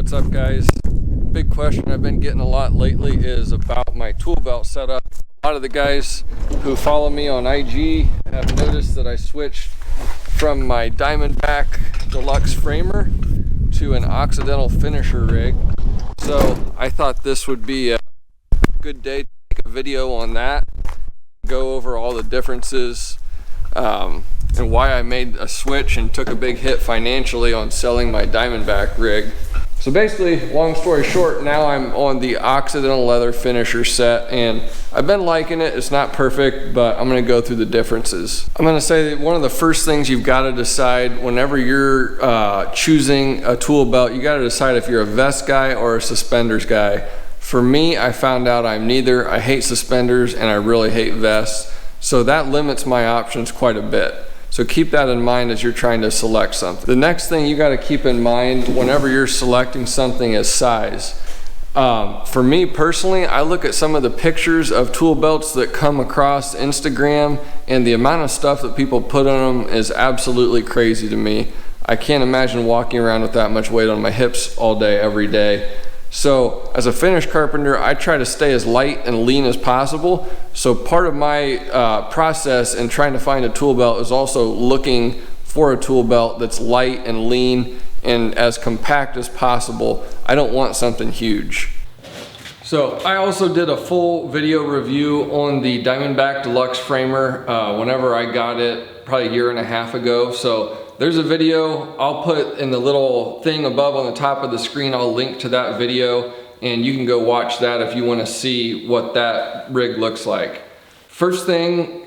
What's up, guys? Big question I've been getting a lot lately is about my tool belt setup. A lot of the guys who follow me on IG have noticed that I switched from my Diamondback Deluxe Framer to an Occidental Finisher rig. So I thought this would be a good day to make a video on that, go over all the differences and why I made a switch and took a big hit financially on selling my Diamondback rig. So basically, long story short, now I'm on the Occidental Leather Finisher set, and I've been liking it. It's not perfect, but I'm gonna go through the differences. I'm gonna say that one of the first things you've gotta decide whenever you're choosing a tool belt, you gotta decide if you're a vest guy or a suspenders guy. For me, I found out I'm neither. I hate suspenders and I really hate vests. So that limits my options quite a bit. So keep that in mind as you're trying to select something. The next thing you got to keep in mind whenever you're selecting something is size. For me personally, I look at some of the pictures of tool belts that come across Instagram, and the amount of stuff that people put on them is absolutely crazy to me. I can't imagine walking around with that much weight on my hips all day, every day. So as a finish carpenter, I try to stay as light and lean as possible. So part of my process in trying to find a tool belt is also looking for a tool belt that's light and lean and as compact as possible. I don't want something huge. So I also did a full video review on the Diamondback Deluxe Framer whenever I got it, probably a year and a half ago. So there's a video I'll put in the little thing above on the top of the screen. I'll link to that video and you can go watch that if you want to see what that rig looks like. First thing,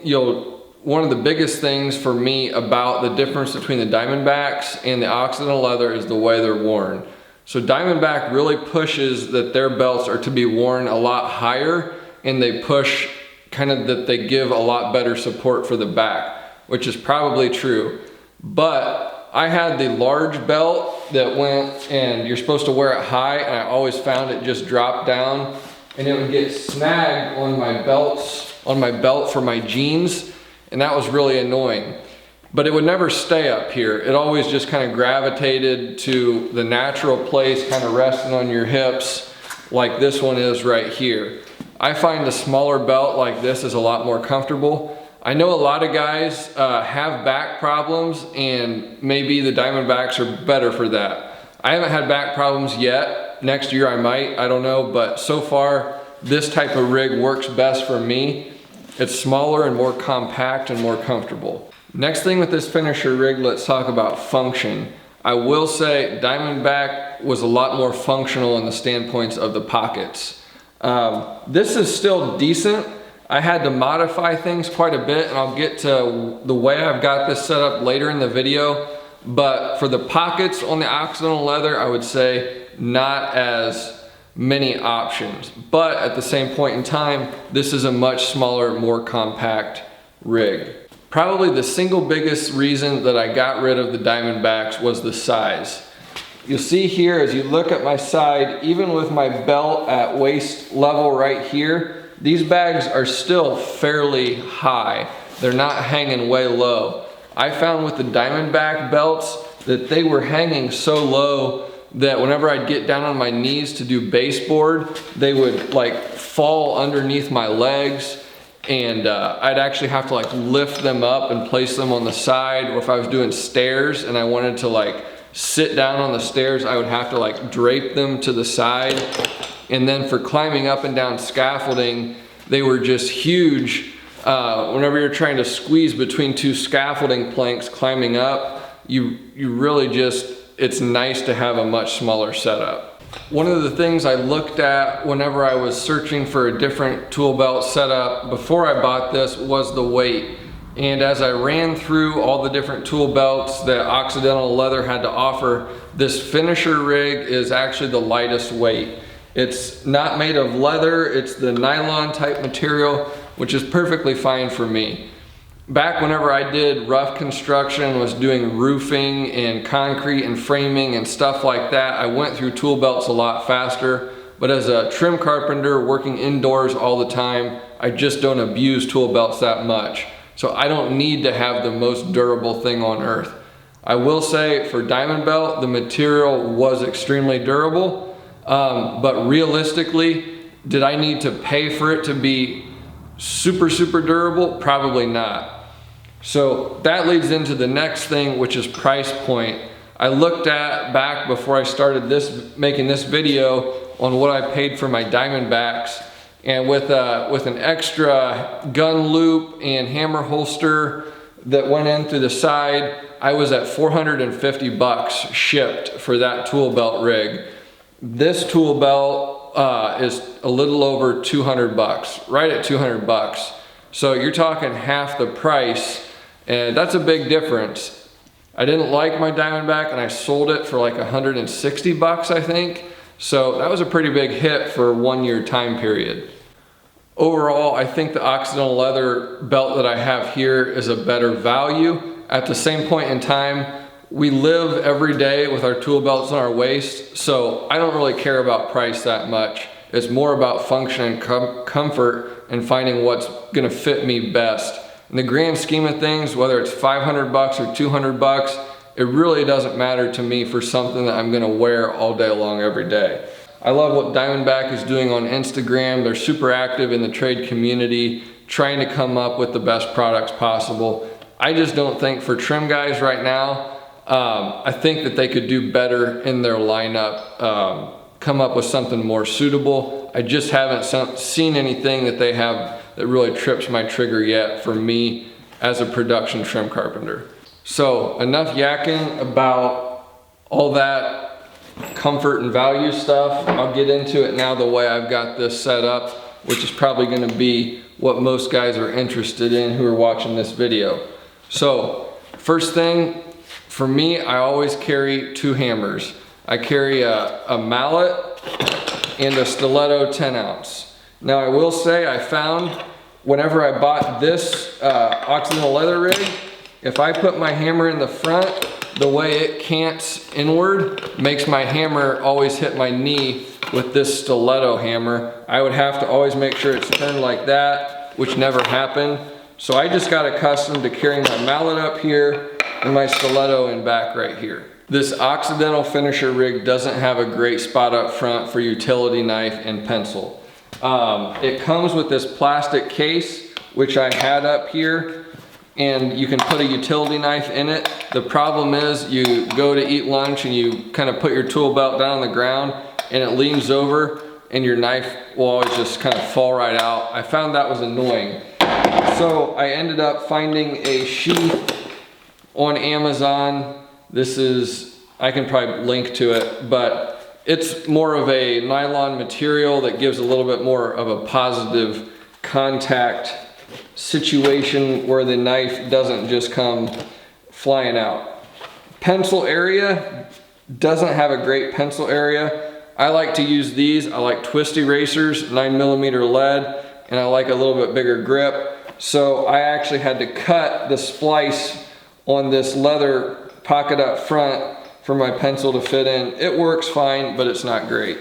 one of the biggest things for me about the difference between the Diamondbacks and the Occidental Leather is the way they're worn. So Diamondback really pushes that their belts are to be worn a lot higher, and they push kind of that they give a lot better support for the back, which is probably true. But I had the large belt that went, and you're supposed to wear it high, and I always found it just dropped down and it would get snagged on my belts, on my belt for my jeans, and that was really annoying. But it would never stay up here. It always just kind of gravitated to the natural place, kind of resting on your hips like this one is right here. I find a smaller belt like this is a lot more comfortable. I know a lot of guys have back problems, and maybe the Diamondbacks are better for that. I haven't had back problems yet. Next year I might, I don't know, but so far this type of rig works best for me. It's smaller and more compact and more comfortable. Next thing with this finisher rig, let's talk about function. I will say Diamondback was a lot more functional in the standpoints of the pockets. This is still decent. I had to modify things quite a bit, and I'll get to the way I've got this set up later in the video. But for the pockets on the Occidental Leather, I would say not as many options. But at the same point in time, this is a much smaller, more compact rig. Probably the single biggest reason that I got rid of the Diamondbacks was the size. You'll see here as you look at my side, even with my belt at waist level right here, these bags are still fairly high. They're not hanging way low. I found with the Diamondback belts that they were hanging so low that whenever I'd get down on my knees to do baseboard, they would like fall underneath my legs, and I'd actually have to like lift them up and place them on the side. Or if I was doing stairs and I wanted to like sit down on the stairs, I would have to like drape them to the side. And then for climbing up and down scaffolding, they were just huge. Whenever you're trying to squeeze between two scaffolding planks climbing up, you really just, it's nice to have a much smaller setup. One of the things I looked at whenever I was searching for a different tool belt setup before I bought this was the weight. And as I ran through all the different tool belts that Occidental Leather had to offer, this finisher rig is actually the lightest weight. It's not made of leather, it's the nylon type material, which is perfectly fine for me. Back whenever I did rough construction, was doing roofing and concrete and framing and stuff like that, I went through tool belts a lot faster. But as a trim carpenter working indoors all the time, I just don't abuse tool belts that much. So I don't need to have the most durable thing on earth. I will say for Diamondback, the material was extremely durable, but realistically, did I need to pay for it to be super durable? Probably not. So that leads into the next thing, which is price point. I looked at back before I started making this video on what I paid for my Diamondbacks, and with an extra gun loop and hammer holster that went in through the side, I was at 450 bucks shipped for that tool belt rig. This tool belt is a little over 200 bucks, right at 200 bucks. So you're talking half the price, and that's a big difference. I didn't like my Diamondback and I sold it for like 160 bucks, I think. So that was a pretty big hit for a 1 year time period. Overall, I think the Occidental leather belt that I have here is a better value. At the same point in time, we live every day with our tool belts on our waist, so I don't really care about price that much. It's more about function and comfort and finding what's gonna fit me best. In the grand scheme of things, whether it's 500 bucks or 200 bucks, it really doesn't matter to me for something that I'm gonna wear all day long every day. I love what Diamondback is doing on Instagram. They're super active in the trade community, trying to come up with the best products possible. I just don't think for trim guys right now, I think that they could do better in their lineup, come up with something more suitable. I just haven't seen anything that they have that really trips my trigger yet for me as a production trim carpenter. So enough yakking about all that comfort and value stuff. I'll get into it now the way I've got this set up, which is probably going to be what most guys are interested in who are watching this video. So first thing, for me, I always carry two hammers. I carry a mallet and a stiletto 10 ounce. Now I will say I found whenever I bought this Occidental leather rig, if I put my hammer in the front, the way it cants inward makes my hammer always hit my knee with this stiletto hammer. I would have to always make sure it's turned like that, which never happened. So I just got accustomed to carrying my mallet up here and my stiletto in back right here. This Occidental Finisher rig doesn't have a great spot up front for utility knife and pencil. It comes with this plastic case, which I had up here, and you can put a utility knife in it. The problem is you go to eat lunch and you kind of put your tool belt down on the ground and it leans over and your knife will always just kind of fall right out. I found that was annoying. So I ended up finding a sheath on Amazon. This is, I can probably link to it, but it's more of a nylon material that gives a little bit more of a positive contact situation where the knife doesn't just come flying out. Pencil area doesn't have a great pencil area. I like to use these. I like twist erasers, 9mm lead, and I like a little bit bigger grip. So I actually had to cut the splice on this leather pocket up front for my pencil to fit in. It works fine, but it's not great.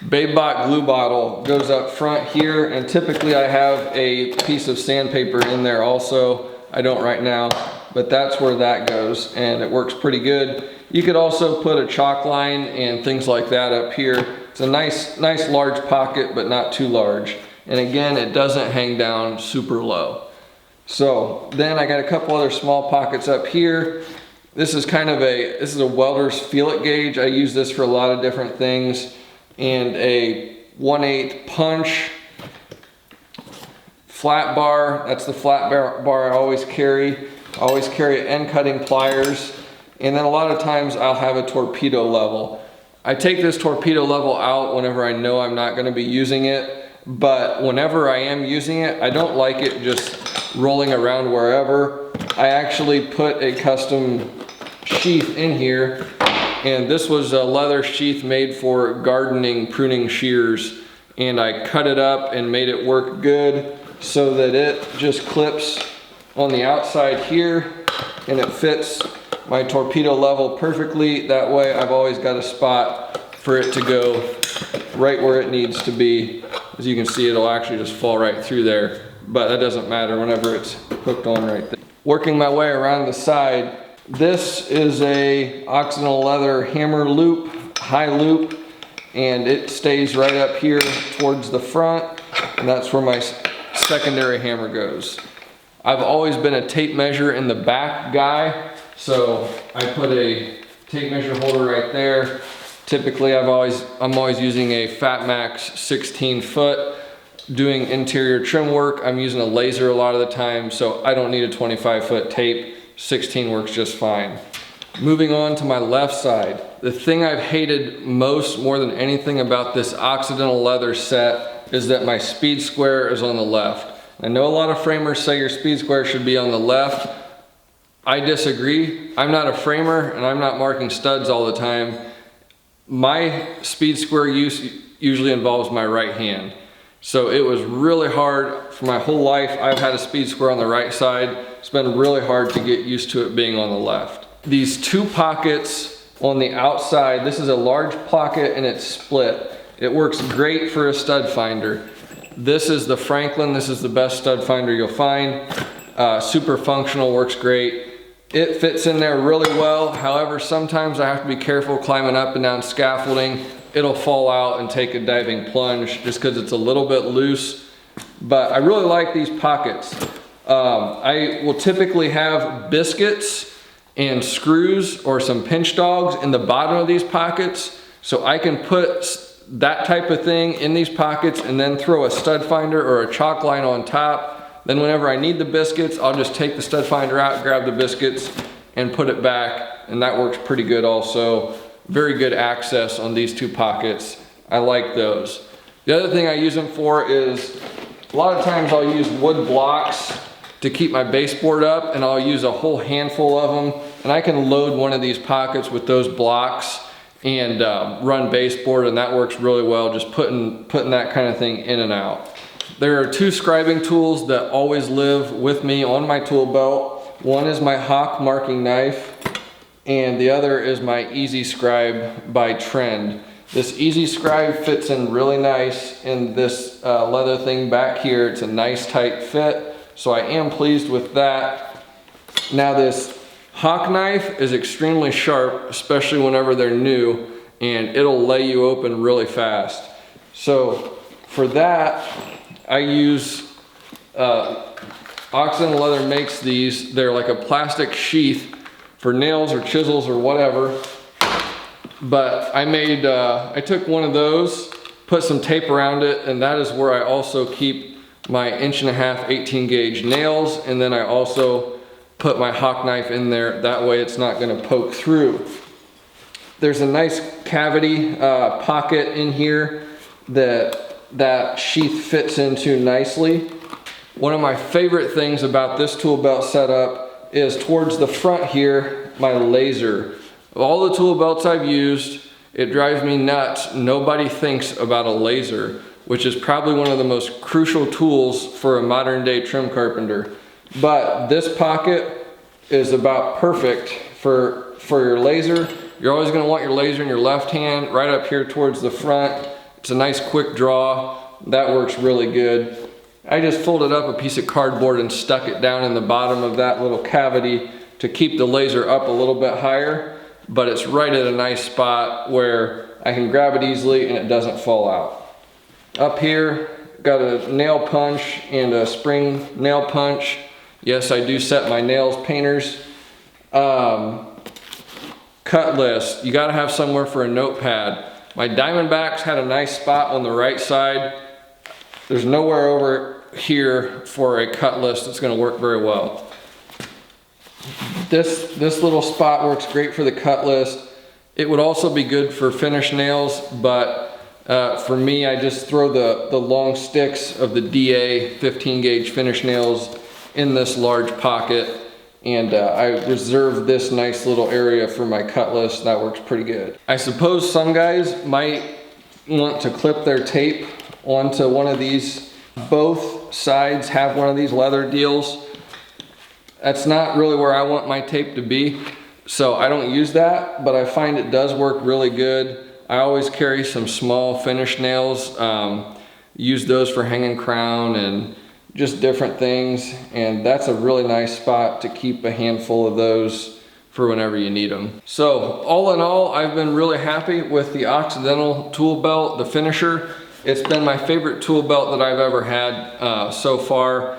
Baybot glue bottle goes up front here, and typically I have a piece of sandpaper in there also. I don't right now, but that's where that goes, and it works pretty good. You could also put a chalk line and things like that up here. It's a nice large pocket, but not too large. And again, it doesn't hang down super low. So then I got a couple other small pockets up here. This is a welder's feeler gauge. I use this for a lot of different things. And a 1/8 punch, flat bar. That's the flat bar I always carry. I always carry end cutting pliers. And then a lot of times I'll have a torpedo level. I take this torpedo level out whenever I know I'm not going to be using it. But whenever I am using it, I don't like it just rolling around wherever. I actually put a custom sheath in here. And this was a leather sheath made for gardening, pruning shears. And I cut it up and made it work good so that it just clips on the outside here and it fits my torpedo level perfectly. That way I've always got a spot for it to go right where it needs to be. As you can see, it'll actually just fall right through there, but that doesn't matter whenever it's hooked on right there. Working my way around the side, This is a Occidental Leather hammer loop, high loop, and it stays right up here towards the front, and that's where my secondary hammer goes. I've always been a tape measure in the back guy, so I put a tape measure holder right there. Typically I'm always using a Fat Max 16 foot. Doing interior trim work, I'm using a laser a lot of the time, so I don't need a 25 foot tape. 16 works just fine. Moving on to my left side. The thing I've hated more than anything about this Occidental Leather set is that my speed square is on the left. I know a lot of framers say your speed square should be on the left. I disagree. I'm not a framer and I'm not marking studs all the time. My speed square use usually involves my right hand. So it was really hard for my whole life. I've had a speed square on the right side. It's been really hard to get used to it being on the left. These two pockets on the outside, this is a large pocket and it's split. It works great for a stud finder. This is the Franklin. This is the best stud finder you'll find. Super functional, works great. It fits in there really well. However, sometimes I have to be careful climbing up and down scaffolding. It'll fall out and take a diving plunge just because it's a little bit loose. But I really like these pockets. I will typically have biscuits and screws or some pinch dogs in the bottom of these pockets, so I can put that type of thing in these pockets and then throw a stud finder or a chalk line on top. Then whenever I need the biscuits, I'll just take the stud finder out, grab the biscuits, and put it back, and that works pretty good also. Very good access on these two pockets. I like those. The other thing I use them for is, a lot of times I'll use wood blocks to keep my baseboard up, and I'll use a whole handful of them, and I can load one of these pockets with those blocks and run baseboard, and that works really well, just putting that kind of thing in and out. There are two scribing tools that always live with me on my tool belt. One is my Hawk marking knife, and the other is my Easy Scribe by Trend. This Easy Scribe fits in really nice in this leather thing back here. It's a nice tight fit, so I am pleased with that. Now this Hawk knife is extremely sharp, especially whenever they're new, and it'll lay you open really fast. So for that, I use, Occidental Leather makes these. They're like a plastic sheath for nails or chisels or whatever. But I took one of those, put some tape around it, and that is where I also keep my 1.5" 18 gauge nails, and then I also put my Hawk knife in there. That way it's not gonna poke through. There's a nice cavity pocket in here that sheath fits into nicely. One of my favorite things about this tool belt setup is towards the front here, my laser. Of all the tool belts I've used, it drives me nuts. Nobody thinks about a laser, which is probably one of the most crucial tools for a modern day trim carpenter. But this pocket is about perfect for your laser. You're always gonna want your laser in your left hand, right up here towards the front. It's a nice quick draw. That works really good. I just folded up a piece of cardboard and stuck it down in the bottom of that little cavity to keep the laser up a little bit higher, but it's right at a nice spot where I can grab it easily and it doesn't fall out. Up here, got a nail punch and a spring nail punch. Yes, I do set my nails painters. Cut list, you gotta have somewhere for a notepad. My Diamondbacks had a nice spot on the right side. There's nowhere over here for a cut list that's gonna work very well. This little spot works great for the cut list. It would also be good for finish nails, but for me, I just throw the long sticks of the DA 15 gauge finish nails in this large pocket, and I reserve this nice little area for my cut list. That works pretty good. I suppose some guys might want to clip their tape onto one of these. Both sides have one of these leather deals. That's not really where I want my tape to be, so I don't use that, but I find it does work really good. I always carry some small finish nails, use those for hanging crown and just different things, and that's a really nice spot to keep a handful of those for whenever you need them. So all in all, I've been really happy with the Occidental tool belt, the finisher. It's been my favorite tool belt that I've ever had so far.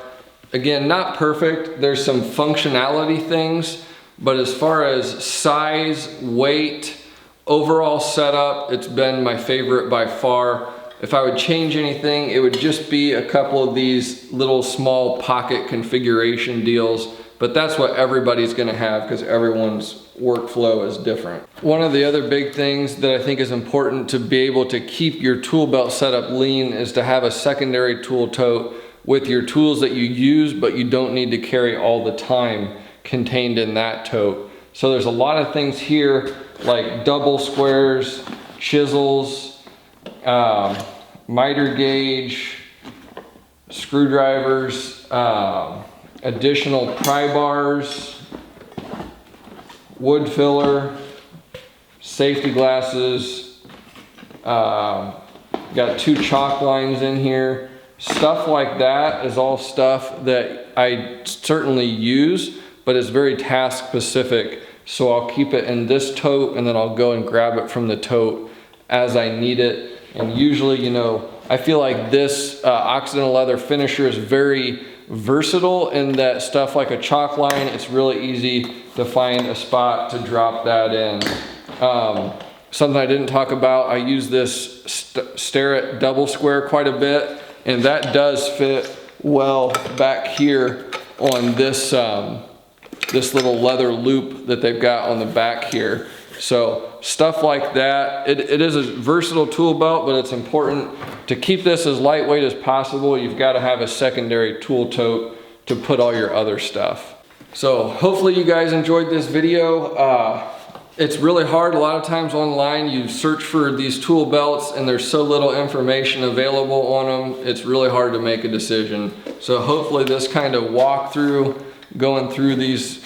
Again, not perfect. There's some functionality things, but as far as size, weight, overall setup, it's been my favorite by far. If I would change anything, it would just be a couple of these little small pocket configuration deals, but that's what everybody's gonna have because everyone's workflow is different. One of the other big things that I think is important to be able to keep your tool belt setup lean is to have a secondary tool tote with your tools that you use but you don't need to carry all the time contained in that tote. So there's a lot of things here like double squares, chisels, miter gauge, screwdrivers, additional pry bars, wood filler, safety glasses, got 2 chalk lines in here. Stuff like that is all stuff that I certainly use, but it's very task specific. So I'll keep it in this tote and then I'll go and grab it from the tote as I need it. And usually, you know, I feel like this Occidental Leather Finisher is very versatile in that stuff like a chalk line, it's really easy to find a spot to drop that in. Something I didn't talk about, I use this Starrett double square quite a bit, and that does fit well back here on this this little leather loop that they've got on the back here. So stuff like that, it is a versatile tool belt, but it's important to keep this as lightweight as possible. You've got to have a secondary tool tote to put all your other stuff. So hopefully you guys enjoyed this video. It's really hard a lot of times online. You search for these tool belts and there's so little information available on them. It's really hard to make a decision. So hopefully this kind of walkthrough going through these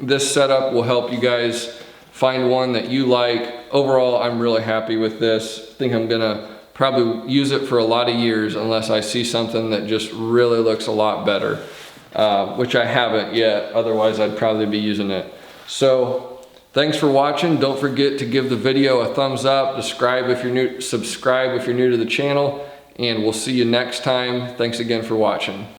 this setup will help you guys find one that you like. Overall, I'm really happy with this. I think I'm gonna probably use it for a lot of years unless I see something that just really looks a lot better, which I haven't yet. Otherwise, I'd probably be using it. So thanks for watching. Don't forget to give the video a thumbs up, subscribe if you're new to the channel, and we'll see you next time. Thanks again for watching.